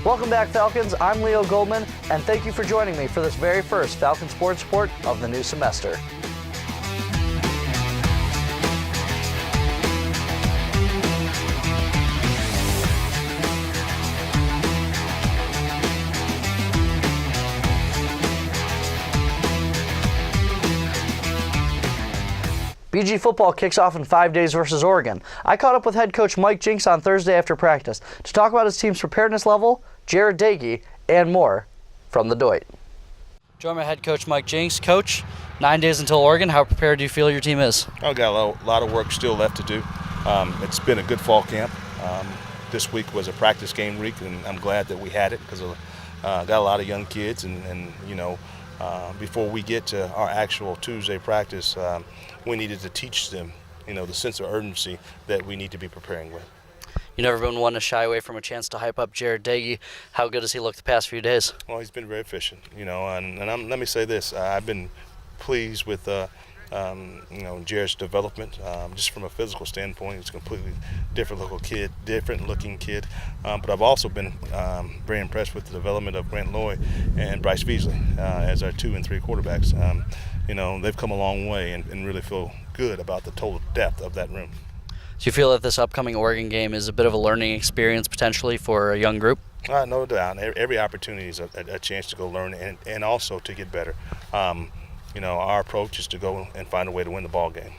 Welcome back, Falcons. I'm Leo Goldman, and thank you for joining me for this very first Falcon Sports Report of the new semester. BG football kicks off in 5 days versus Oregon. I caught up with head coach Mike Jinks on Thursday after practice to talk about his team's preparedness level, Jared Dagey, and more from the Doit. Join my head coach Mike Jinks. Coach, 9 days until Oregon. How prepared do you feel your team is? I've got a lot of work still left to do. It's been a good fall camp. This week was a practice game week, and I'm glad that we had it because got a lot of young kids, and you know, before we get to our actual Tuesday practice, we needed to teach them, you know, the sense of urgency that we need to be preparing with. You've never been one to shy away from a chance to hype up Jared Dagey. How good has he looked the past few days? Well, he's been very efficient, you know, and let me say this: I've been pleased with, you know, Jared's development. Just from a physical standpoint, he's a completely different looking kid. But I've also been very impressed with the development of Grant Loy and Bryce Beasley as our 2 and 3 quarterbacks. You know, they've come a long way and really feel good about the total depth of that room. Do you feel that this upcoming Oregon game is a bit of a learning experience potentially for a young group? No doubt. Every opportunity is a chance to go learn and also to get better. You know, our approach is to go and find a way to win the ball game.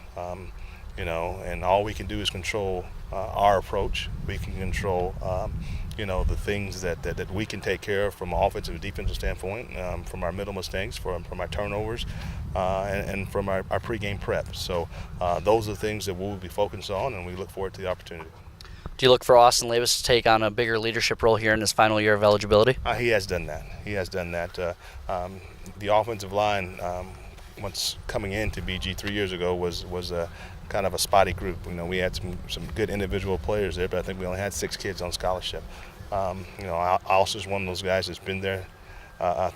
You know, and all we can do is control our approach. We can control, you know, the things that we can take care of from an offensive and defensive standpoint, from our middle mistakes, from our turnovers, and from our pregame prep. So those are the things that we'll be focused on, and we look forward to the opportunity. Do you look for Austin Labus to take on a bigger leadership role here in his final year of eligibility? He has done that. The offensive line, once coming into BG 3 years ago, was a kind of a spotty group. You know, we had some good individual players there, but I think we only had 6 kids on scholarship. You know, Alistair's one of those guys that's been there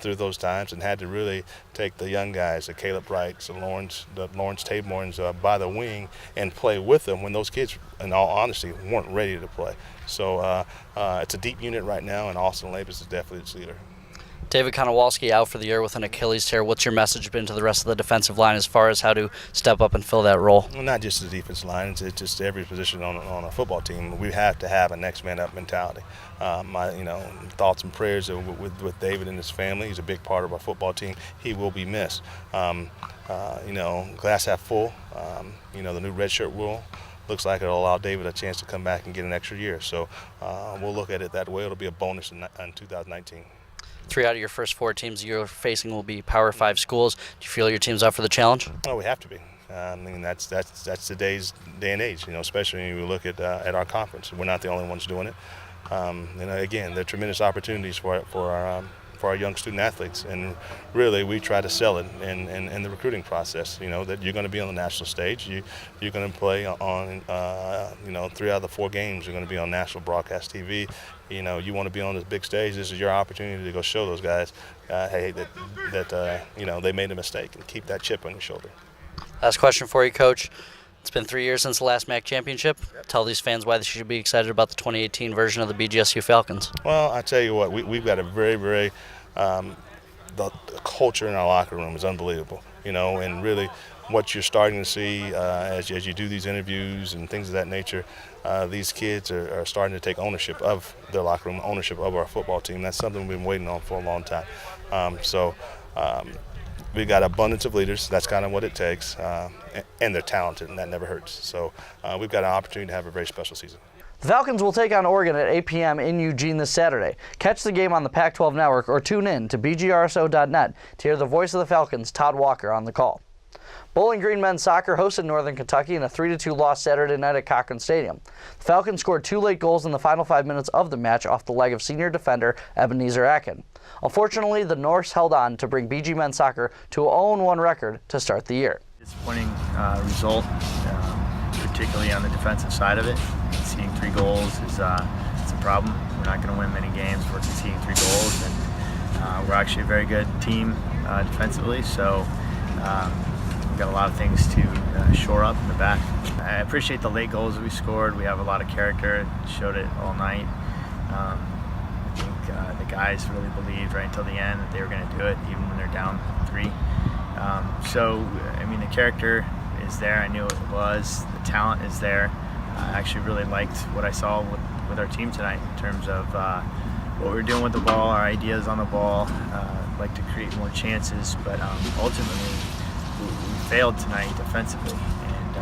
through those times and had to really take the young guys, the Caleb Wrights, the Lawrence Taborns by the wing and play with them when those kids, in all honesty, weren't ready to play. So it's a deep unit right now, and Austin Labus is definitely its leader. David Konowalski out for the year with an Achilles tear. What's your message been to the rest of the defensive line as far as how to step up and fill that role? Well, not just the defensive line, it's just every position on a football team. We have to have a next man up mentality. My thoughts and prayers are with David and his family. He's a big part of our football team. He will be missed. Glass half full. The new redshirt rule looks like it'll allow David a chance to come back and get an extra year. So we'll look at it that way. It'll be a bonus in 2019. 3 out of your first 4 teams you're facing will be Power 5 schools. Do you feel your team's up for the challenge? Oh, we have to be. I mean, that's today's day and age. You know, especially when you look at our conference. We're not the only ones doing it. Again, there are tremendous opportunities for our young student athletes, and really we try to sell it in the recruiting process. You know, that you're going to be on the national stage. You're going to play on 3 out of the 4 games. You're going to be on national broadcast TV. You know, you want to be on this big stage. This is your opportunity to go show those guys, hey, that they made a mistake, and keep that chip on your shoulder. Last question for you, Coach. It's been 3 years since the last MAC championship. Tell these fans why they should be excited about the 2018 version of the BGSU Falcons. Well, I tell you what, we've got a very, very the culture in our locker room is unbelievable. You know, and really what you're starting to see as you do these interviews and things of that nature, these kids are starting to take ownership of their locker room, ownership of our football team. That's something we've been waiting on for a long time. We've got abundance of leaders. That's kind of what it takes, and they're talented, and that never hurts. So we've got an opportunity to have a very special season. The Falcons will take on Oregon at 8 p.m. in Eugene this Saturday. Catch the game on the Pac-12 Network or tune in to bgrso.net to hear the voice of the Falcons, Todd Walker, on the call. Bowling Green men's soccer hosted Northern Kentucky in a 3-2 loss Saturday night at Cochran Stadium. The Falcons scored 2 late goals in the final 5 minutes of the match off the leg of senior defender Ebenezer Akin. Unfortunately, the Norse held on to bring BG men's soccer to a 0-1 record to start the year. Disappointing result, particularly on the defensive side of it. Conceding 3 goals is it's a problem. We're not going to win many games if we're conceding 3 goals, and we're actually a very good team defensively. So. We've got a lot of things to shore up in the back. I appreciate the late goals that we scored. We have a lot of character. It showed it all night. I think The guys really believed right until the end that they were going to do it, even when they're down 3. So, I mean, the character is there. I knew it was. The talent is there. I actually really liked what I saw with our team tonight in terms of what we were doing with the ball, our ideas on the ball. Like to create more chances, but ultimately we failed tonight defensively, and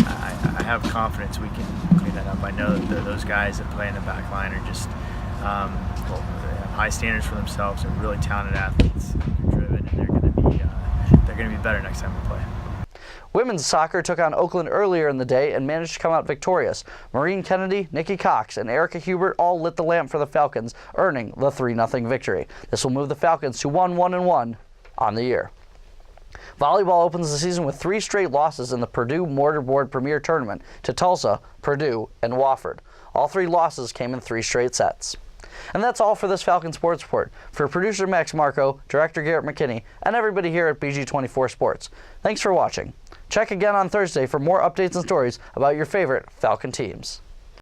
I have confidence we can clean that up. I know that those guys that play in the back line are just they have high standards for themselves. They're really talented athletes. They're driven, and they're going to be better next time we play. Women's soccer took on Oakland earlier in the day and managed to come out victorious. Maureen Kennedy, Nikki Cox, and Erica Hubert all lit the lamp for the Falcons, earning the 3-0 victory. This will move the Falcons to 1-1-1 on the year. Volleyball opens the season with 3 straight losses in the Purdue Mortarboard Premier Tournament to Tulsa, Purdue, and Wofford. All 3 losses came in 3 straight sets. And that's all for this Falcon Sports Report. For producer Max Marco, director Garrett McKinney, and everybody here at BG24 Sports, thanks for watching. Check again on Thursday for more updates and stories about your favorite Falcon teams.